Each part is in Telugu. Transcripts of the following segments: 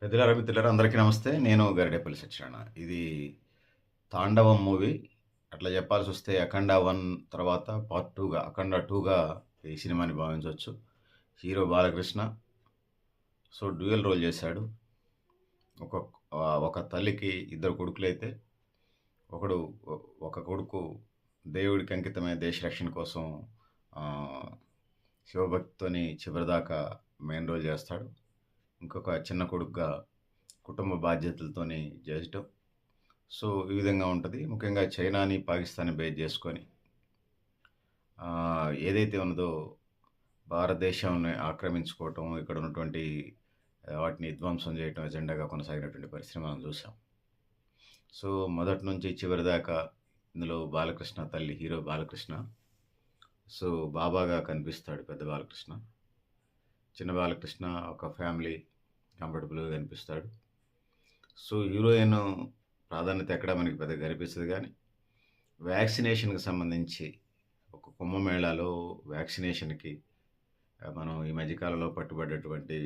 పెద్దలారా, మిత్రులారా అందరికీ నమస్తే. నేను గరిడేపల్లి సత్యనారాయణ. ఇది 'తాండవం' మూవీ. అట్లా చెప్పాల్సొస్తే 'అఖండ 1' తర్వాత పార్ట్ 2గా 'అఖండ 2గా' ఈ సినిమాని భావించొచ్చు. Hero Balakrishna. So, dual role చేశాడు. ఒక ఒక తల్లికి ఇద్దరు కొడుకులైతే, ఒకడు ఒక కొడుకు దేవుడికి అంకితమై దేశ రక్షణ కోసం ఆహ్, శివభక్తితోని చివరిదాకా మెయిన్ రోల్ చేస్తాడు. ఇంకొక చిన్న కొడుకుగా కుటుంబ బాధ్యతలతోని చేయటం. సో, ఈ విధంగా ఉంటది. ముఖ్యంగా చైనాని, పాకిస్తాన్‌ని బేస్ చేసుకొని ఏదైతే ఉన్నదో భారతదేశాన్ని ఆక్రమించుకోవటం, ఇక్కడ ఉన్నటువంటి వాటిని విధ్వంసం చేయటం ఎజెండాగా కొనసాగినటువంటి పరిస్థితిని మనం చూసాం. సో, మొదటి నుంచి చివరి దాకా ఇందులో బాలకృష్ణ తల్లి, హీరో బాలకృష్ణ. సో, బాబాగా కనిపిస్తాడు పెద్ద బాలకృష్ణ. చిన్న బాలకృష్ణ ఒక ఫ్యామిలీ కంఫర్టబుల్‌గా కనిపిస్తాడు. సో, హీరోయిన్ ప్రాధాన్యత ఎక్కడ మనకి పెద్దగా కనిపించదు గానీ, వ్యాక్సినేషన్‌కి సంబంధించి ఒక కుంభమేళాలో వ్యాక్సినేషన్‌కి మనం ఈ మధ్య కాలంలో పట్టుబడ్డటువంటి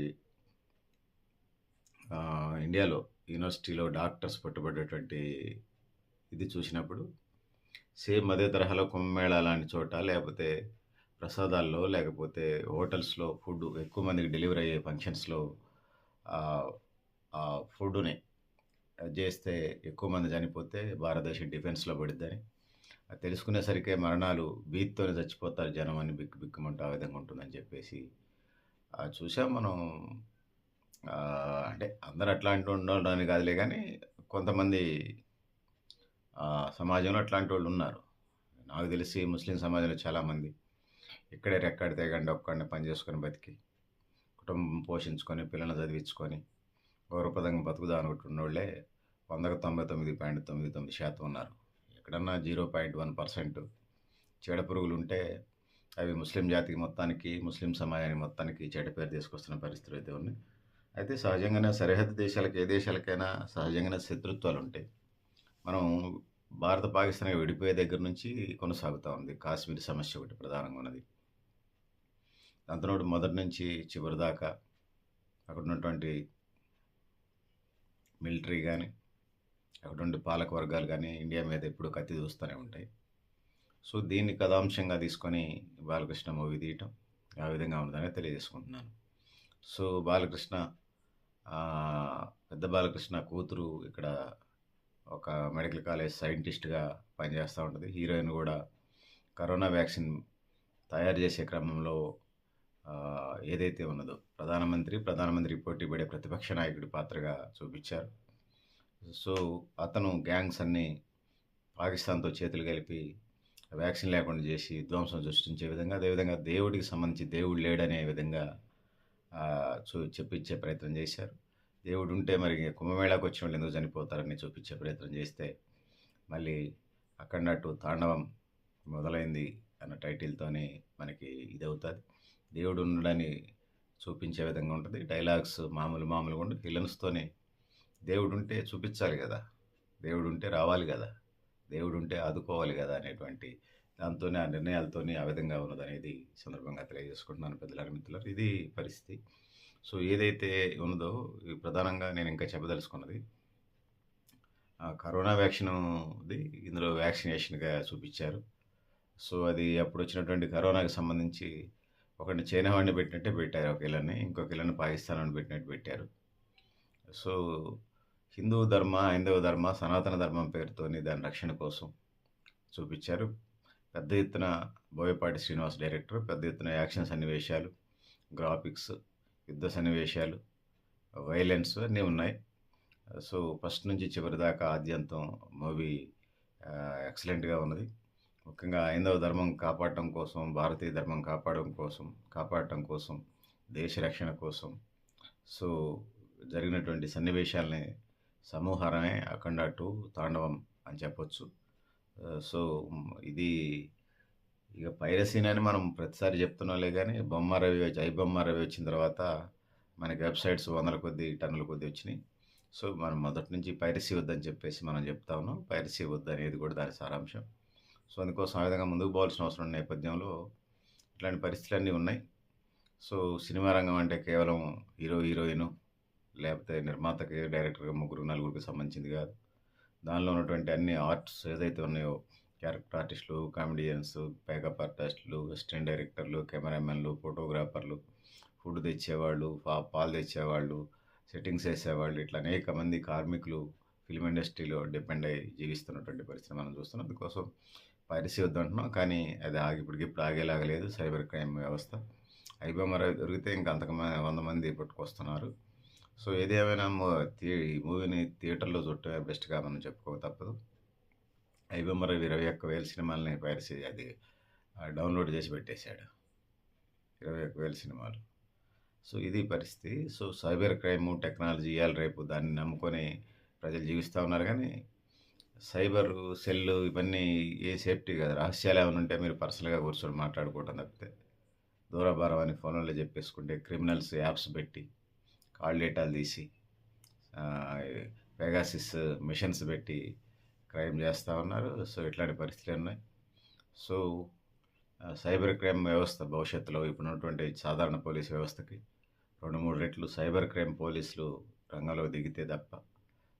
ఇండియాలో యూనివర్సిటీలో డాక్టర్స్ పట్టుబడ్డటువంటి ఇది చూసినప్పుడు, సేమ్ అదే తరహాలో కుంభమేళా లాంటి చోట, లేకపోతే ప్రసాదాల్లో, లేకపోతే హోటల్స్‌లో ఫుడ్ ఎక్కువ మందికి డెలివరీ అయ్యే ఫంక్షన్స్‌లో ఆహ్, ఆ ఫుడ్‌ని జేస్తే ఎక్కువ మంది చనిపోతే భారతదేశం డిఫెన్స్‌లో పడిద్దని, అది తెలుసుకునేసరికే మరణాలు భీతితోనే చచ్చిపోతారు జనం అని బిక్కుమంటూ ఆ విధంగా ఉంటుందని చెప్పేసి చూసాం మనం. అంటే అందరూ అట్లాంటి ఉండడానికి కాదులే గానీ, కొంతమంది సమాజంలో అట్లాంటోళ్ళున్నారు. నాకు తెలిసి ముస్లిం సమాజంలో చాలామంది ఇక్కడే రెక్కాడితే తెగండి ఒక్కడినే పని చేసుకొని బతికి, కుటుంబం పోషించుకొని, పిల్లల్ని చదివించుకొని, గౌరవప్రదంగా బతుకుదాం అనుకుంటున్నోళ్ళే 100కి 99.99% ఉన్నారు. ఎక్కడన్నా 0.1% చీడ పురుగులుంటే అవి ముస్లిం జాతికి మొత్తానికి, ముస్లిం సమాజానికి మొత్తానికి చెడ్డ పేరు తీసుకొస్తున్న పరిస్థితులు అయితే ఉన్నాయి. అయితే సహజంగానే సరిహద్దు దేశాలకు, ఏ దేశాలకైనా సహజంగానే శత్రుత్వాలుంటాయి. మనం భారత, పాకిస్తాన్ విడిపోయే దగ్గర నుంచి కొనసాగుతా ఉంది. కాశ్మీర్ సమస్య ఒకటి ప్రధానంగా ఉన్నది. దాంతోపాటు మొదటి నుంచి చివరి దాకా అక్కడ ఉన్నటువంటి మిలిటరీ గానీ, అక్కడ ఉండే పాలక వర్గాలు గానీ, ఇండియా మీద ఎప్పుడూ కత్తి దూస్తూనే ఉంటాయి. సో, దీన్ని కథాంశంగా తీసుకొని బాలకృష్ణ మూవీ తీయటం ఆ విధంగా ఉన్నదని తెలియజేసుకుంటున్నాను. సో, బాలకృష్ణ పెద్ద బాలకృష్ణ కూతురు ఇక్కడ ఒక మెడికల్ కాలేజ్ సైంటిస్ట్‌గా పనిచేస్తా ఉంటది. హీరోయిన్ గూడా కరోనా వ్యాక్సిన్ తయారు చేసే క్రమంలో ఏదైతే ఉన్నదో ప్రధానమంత్రి పోటీ పడే ప్రతిపక్ష నాయకుడి పాత్రగా చూపిచ్చారు. సో, అతను గ్యాంగ్స్ అన్నీ పాకిస్తాన్‌తో చేతులు కలిపి వ్యాక్సిన్ లేకుండా చేసి విధ్వంసం సృష్టించే విధంగా, అదేవిధంగా దేవుడికి సంబంధించి దేవుడు లేడనే విధంగా చెప్పించే ప్రయత్నం చేశారు. దేవుడుంటే మరి కుంభమేళాకు వచ్చినోళ్ళు ఎందుకు చనిపోతారని చూపించే ప్రయత్నం చేస్తే, మళ్ళీ 'అఖండ 2 తాండవం' మొదలైంది అన్న టైటిల్‌తోని మనకి ఇదవుతది. దేవుడు ఉన్నాడని చూపించే విధంగా ఉంటది. డైలాగ్స్ మామూలుగా ఉండదు. విలన్స్‌తోని దేవుడుంటే చూపించాలి గదా! దేవుడుంటే రావాలి గదా! దేవుడుంటే ఆదుకోవాలి గదా! అనేటువంటి దాంతోనే, ఆ నిర్ణయాలతోని ఆ విధంగా ఉన్నదనేది సందర్భంగా తెలియజేసుకుంటున్నాను పెద్దలారా, మిత్రులారా. ఇది పరిస్థితి. సో, ఏదైతే ఉన్నదో ప్రధానంగా నేను ఇంకా చెప్పదలుచుకున్నది, కరోనా వ్యాక్సినుది ఇందులో వ్యాక్సినేషన్‌గా చూపిచ్చారు. సో, అది అప్పుడొచ్చినటువంటి కరోనాకి సంబంధించి ఒకడిని చైనా వాడిని పెట్టినట్టే పెట్టారు ఒక విలన్ని. ఇంకొక విలన్ని పాకిస్తాన్ వాడిని పెట్టినట్టు పెట్టారు. సో, హిందూ ధర్మ, హైందవ ధర్మ, సనాతన ధర్మం పేరుతోని దాని రక్షణ కోసం చూపిచ్చారు. పెద్ద ఎత్తున బోయపాటి శ్రీనివాస్ డైరెక్టర్. పెద్ద ఎత్తున యాక్షన్ సన్నివేశాలు, గ్రాఫిక్స్, యుద్ధ సన్నివేశాలు, వైలెన్స్ అన్నీ ఉన్నాయి. సో, ఫస్ట్ నుంచి చివరి దాకా ఆద్యంతం మూవీ ఎక్సలెంట్‌గా ఉన్నది. ముఖ్యంగా హైందవ ధర్మం కాపాడటం కోసం, భారతీయ ధర్మం కాపాడటం కోసం, దేశ రక్షణ కోసం, సో, జరిగినటువంటి సన్నివేశాల్ని సమూహారమే 'అఖండ 2 తాండవం' అని చెప్పొచ్చు. సో, ఇది ఇక పైరసీనని మనం ప్రతిసారి చెప్తున్నాంలే గానీ, 'ఐ బొమ్మ రవి' వచ్చిన తర్వాత మనకి వెబ్‌సైట్స్ వందల కొద్దీ, టన్నుల కొద్దీ వచ్చినియి. సో, మనం మొదటి నుంచి పైరసీ వద్దని చెప్పేసి మనం చెప్తా ఉన్నాం. పైరసీ వద్దనేది కూడా దాని సారాంశం. సో, అందుకోసం ఆ విధంగా ముందుకు పోవాల్సిన అవసరం ఉన్న నేపథ్యంలో ఇట్లాంటి పరిస్థితులన్నీ ఉన్నాయి. సో, సినిమా రంగం అంటే కేవలం హీరో, హీరోయిను, లేకపోతే నిర్మాతకి, డైరెక్టర్‌గా ముగ్గురు, నలుగురికి సంబంధించింది కాదు. దానిలో ఉన్నటువంటి అన్ని ఆర్ట్స్ ఏదైతే ఉన్నాయో, క్యారెక్టర్ ఆర్టిస్టులు, కామెడియన్స్, మేకప్ ఆర్టిస్టులు, అసిస్టెంట్ డైరెక్టర్లు, కెమెరామెన్‌లు, ఫోటోగ్రాఫర్లు, ఫుడ్ తెచ్చేవాళ్ళు, పాలు తెచ్చేవాళ్ళు, సెట్టింగ్స్ ఏసేవాళ్ళు, ఇట్లా అనేక మంది కార్మికులు ఫిల్మ్ ఇండస్ట్రీలో డిపెండ్ అయ్యి జీవిస్తున్నటువంటి పరిస్థితి మనం చూస్తున్నాం. అందుకోసం పైరసీ వద్దంటున్నాం. కానీ అది ఇప్పటికిప్పుడు ఆగేలాగా లేదు సైబర్ క్రైమ్ వ్యవస్థ. ఐబొమ్మ దొరికితే ఇంక 100 మంది పుట్టుకొస్తున్నారు. సో ఏది ఏమైనా ఈ మూవీని థియేటర్‌లో చూడటమే బెస్ట్‌గా మనం చెప్పుకోక తప్పదు. ఐబొమ్మ రవి 21,000 సినిమాలని పైరసీ డౌన్‌లోడ్ చేసి పెట్టేశాడు. 21,000 సినిమాలు. సో ఇది పరిస్థితి. సో సైబర్ క్రైము, టెక్నాలజీ ఇయాల రేపు దాన్ని నమ్ముకొని ప్రజలు జీవిస్తా ఉన్నారు గానీ, సైబరు, సెల్లు ఇవన్నీ ఏ సేఫ్టీ కాదు. రహస్యాలేమైనా ఉంటే మీరు పర్సనల్‌గా కూర్చొని మాట్లాడుకోవటం తప్పితే, దూరభారం అని ఫోన్లలో చెప్పేసుకుంటే క్రిమినల్స్ యాప్స్ పెట్టి, కాల్ డేటాలు తీసి, పెగాసిస్ మిషన్స్ పెట్టి క్రైమ్ చేస్తా ఉన్నారు. సో ఇట్లాంటి పరిస్థితులున్నాయి. సో సైబర్ క్రైమ్ వ్యవస్థ భవిష్యత్తులో ఇప్పుడున్నటువంటి సాధారణ పోలీస్ వ్యవస్థకి 2, 3 రెట్లు సైబర్ క్రైమ్ పోలీసులు రంగంలోకి దిగితే తప్ప,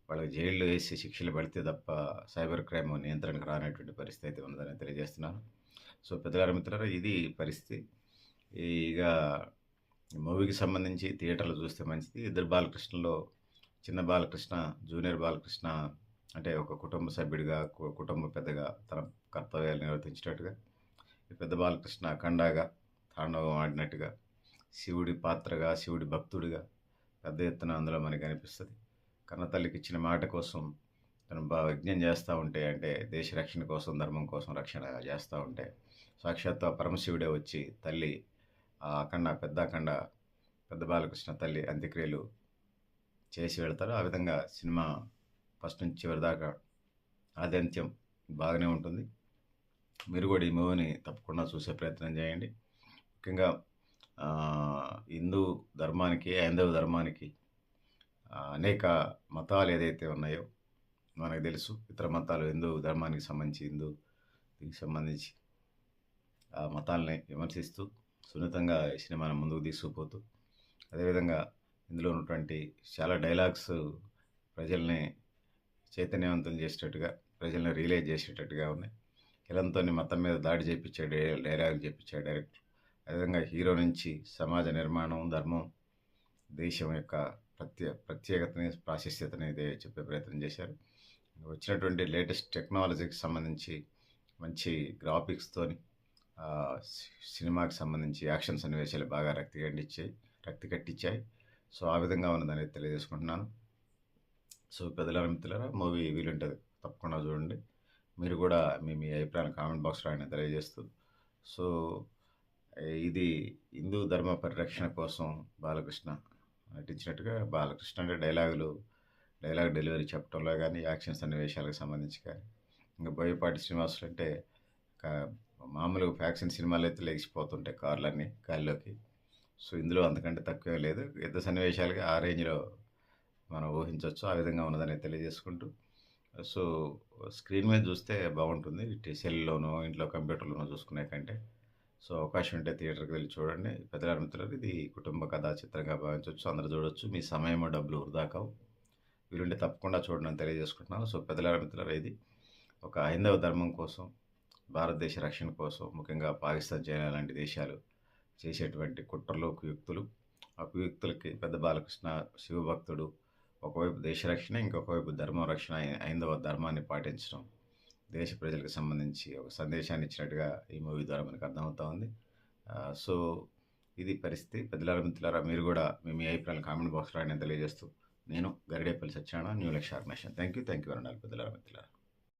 వాళ్ళకి జైల్లో వేసి శిక్షలు పడితే తప్ప సైబర్ క్రైమ్ నియంత్రణకు రానటువంటి పరిస్థితి అయితే ఉందని తెలియజేస్తున్నాను. సో పెద్దలారా, మిత్రులారా, ఇది పరిస్థితి. ఇక మూవీకి సంబంధించి థియేటర్లో చూస్తే మంచిది. ఇద్దరు బాలకృష్ణలో చిన్న బాలకృష్ణ, జూనియర్ బాలకృష్ణ అంటే ఒక కుటుంబ సభ్యుడిగా, కుటుంబ పెద్దగా తన కర్తవ్యాలు నిర్వర్తించినట్టుగా, ఈ పెద్ద బాలకృష్ణ అఖండాగా తాండవం ఆడినట్టుగా, శివుడి పాత్రగా, శివుడి భక్తుడిగా పెద్ద ఎత్తున అందులో మనకి అనిపిస్తుంది. కన్నతల్లికి ఇచ్చిన మాట కోసం తను యజ్ఞం చేస్తూ ఉంటే, అంటే దేశ రక్షణ కోసం, ధర్మం కోసం రక్షణ చేస్తూ ఉంటే, సాక్షాత్తు ఆ పరమశివుడే వచ్చి తల్లి పెద్ద బాలకృష్ణ తల్లి అంత్యక్రియలు చేసి వెళ్తారు. ఆ విధంగా సినిమా ఫస్ట్ నుంచి చివరి దాకా ఆద్యంత్యం బాగానే ఉంటుంది. మీరు కూడా ఈ మూవీని తప్పకుండా చూసే ప్రయత్నం చేయండి. ముఖ్యంగా హిందూ ధర్మానికి, హైందవ ధర్మానికి అనేక మతాలు ఏదైతే ఉన్నాయో మనకు తెలుసు. ఇతర మతాలు హిందూ ధర్మానికి సంబంధించి, దీనికి సంబంధించి ఆ మతాలని విమర్శిస్తూ సున్నితంగా ఈ సినిమాను ముందుకు తీసుకుపోతూ, అదేవిధంగా ఇందులో ఉన్నటువంటి చాలా డైలాగ్స్ ప్రజల్ని చైతన్యవంతం చేసేటట్టుగా, ప్రజల్ని రియలైజ్ చేసేటట్టుగా ఉన్నాయి. కిలంతోని మతం మీద దాడి చేయించే డైలాగ్ చెప్పించాడు డైరెక్టర్. అదేవిధంగా హీరో నుంచి సమాజ నిర్మాణం, ధర్మం, దేశం యొక్క ప్రత్యేకతని, ప్రాశస్త్యతని చెప్పే ప్రయత్నం చేశారు. వచ్చినటువంటి లేటెస్ట్ టెక్నాలజీకి సంబంధించి మంచి గ్రాఫిక్స్తోని సినిమాకి సంబంధించి యాక్షన్ సన్నివేశాలు బాగా రక్తి కట్టించాయి. సో ఆ విధంగా ఉన్నదని తెలియజేసుకుంటున్నాను. సో పెద్దలారా, మిత్రులారా, మూవీ వీలుంటే తప్పకుండా చూడండి. మీరు కూడా మీ అభిప్రాయాన్ని కామెంట్ బాక్స్లో ఆయన తెలియజేస్తూ, సో ఇది హిందూ ధర్మ పరిరక్షణ కోసం బాలకృష్ణ నటించినట్టుగా, బాలకృష్ణ అంటే డైలాగ్ డెలివరీ చెప్పడంలో కానీ, యాక్షన్ సన్నివేశాలకు సంబంధించి కానీ, ఇంకా బోయపాటి శ్రీనివాసులు అంటే మామూలుగా ఫ్యాక్షన్ సినిమాలు అయితే లెగిసిపోతుంటాయి కార్లన్నీ గాల్లోకి. సో ఇందులో అంతకంటే తక్కువే లేదు. యుద్ధ సన్నివేశాలకి ఆ రేంజ్లో మనం ఊహించవచ్చు. ఆ విధంగా ఉన్నదని తెలియజేసుకుంటూ, సో స్క్రీన్ మీద చూస్తే బాగుంటుంది. సెల్లోనో, ఇంట్లో కంప్యూటర్లోనో చూసుకునే కంటే. సో అవకాశం ఉంటే థియేటర్కి వెళ్ళి చూడండి. పెద్దలారా, మిత్రులారా, ఇది కుటుంబ కథా చిత్రంగా భావించవచ్చు. అందరూ చూడొచ్చు. మీ సమయము, డబ్బులు వృధా కావు. వీలుంటే తప్పకుండా చూడండి అని తెలియజేసుకుంటున్నాను. సో పెద్దలారా, మిత్రులారా, ఇది ఒక హైందవ ధర్మం కోసం, భారతదేశ రక్షణ కోసం, ముఖ్యంగా పాకిస్తాన్, చైనా లాంటి దేశాలు చేసేటువంటి కుట్రలు, కుయుక్తులు, ఆ కుయుక్తులకి పెద్ద బాలకృష్ణ శివభక్తుడు ఒకవైపు దేశ రక్షణ, ఇంకొక వైపు ధర్మం రక్షణ, హైందవ ధర్మాన్ని పాటించడం, దేశ ప్రజలకు సంబంధించి ఒక సందేశాన్ని ఇచ్చినట్టుగా ఈ మూవీ ద్వారా మనకు అర్థమవుతా ఉంది. సో ఇది పరిస్థితి. పెద్దలారా, మిత్రులారా, మీరు కూడా మీ అభిప్రాయాలు కామెంట్ బాక్స్లో ఆయన తెలియజేస్తూ, నేను Garidepalli Satyanarayana, new Lakshya organisation. Thank you very much పెద్దలారా, మిత్రులారా.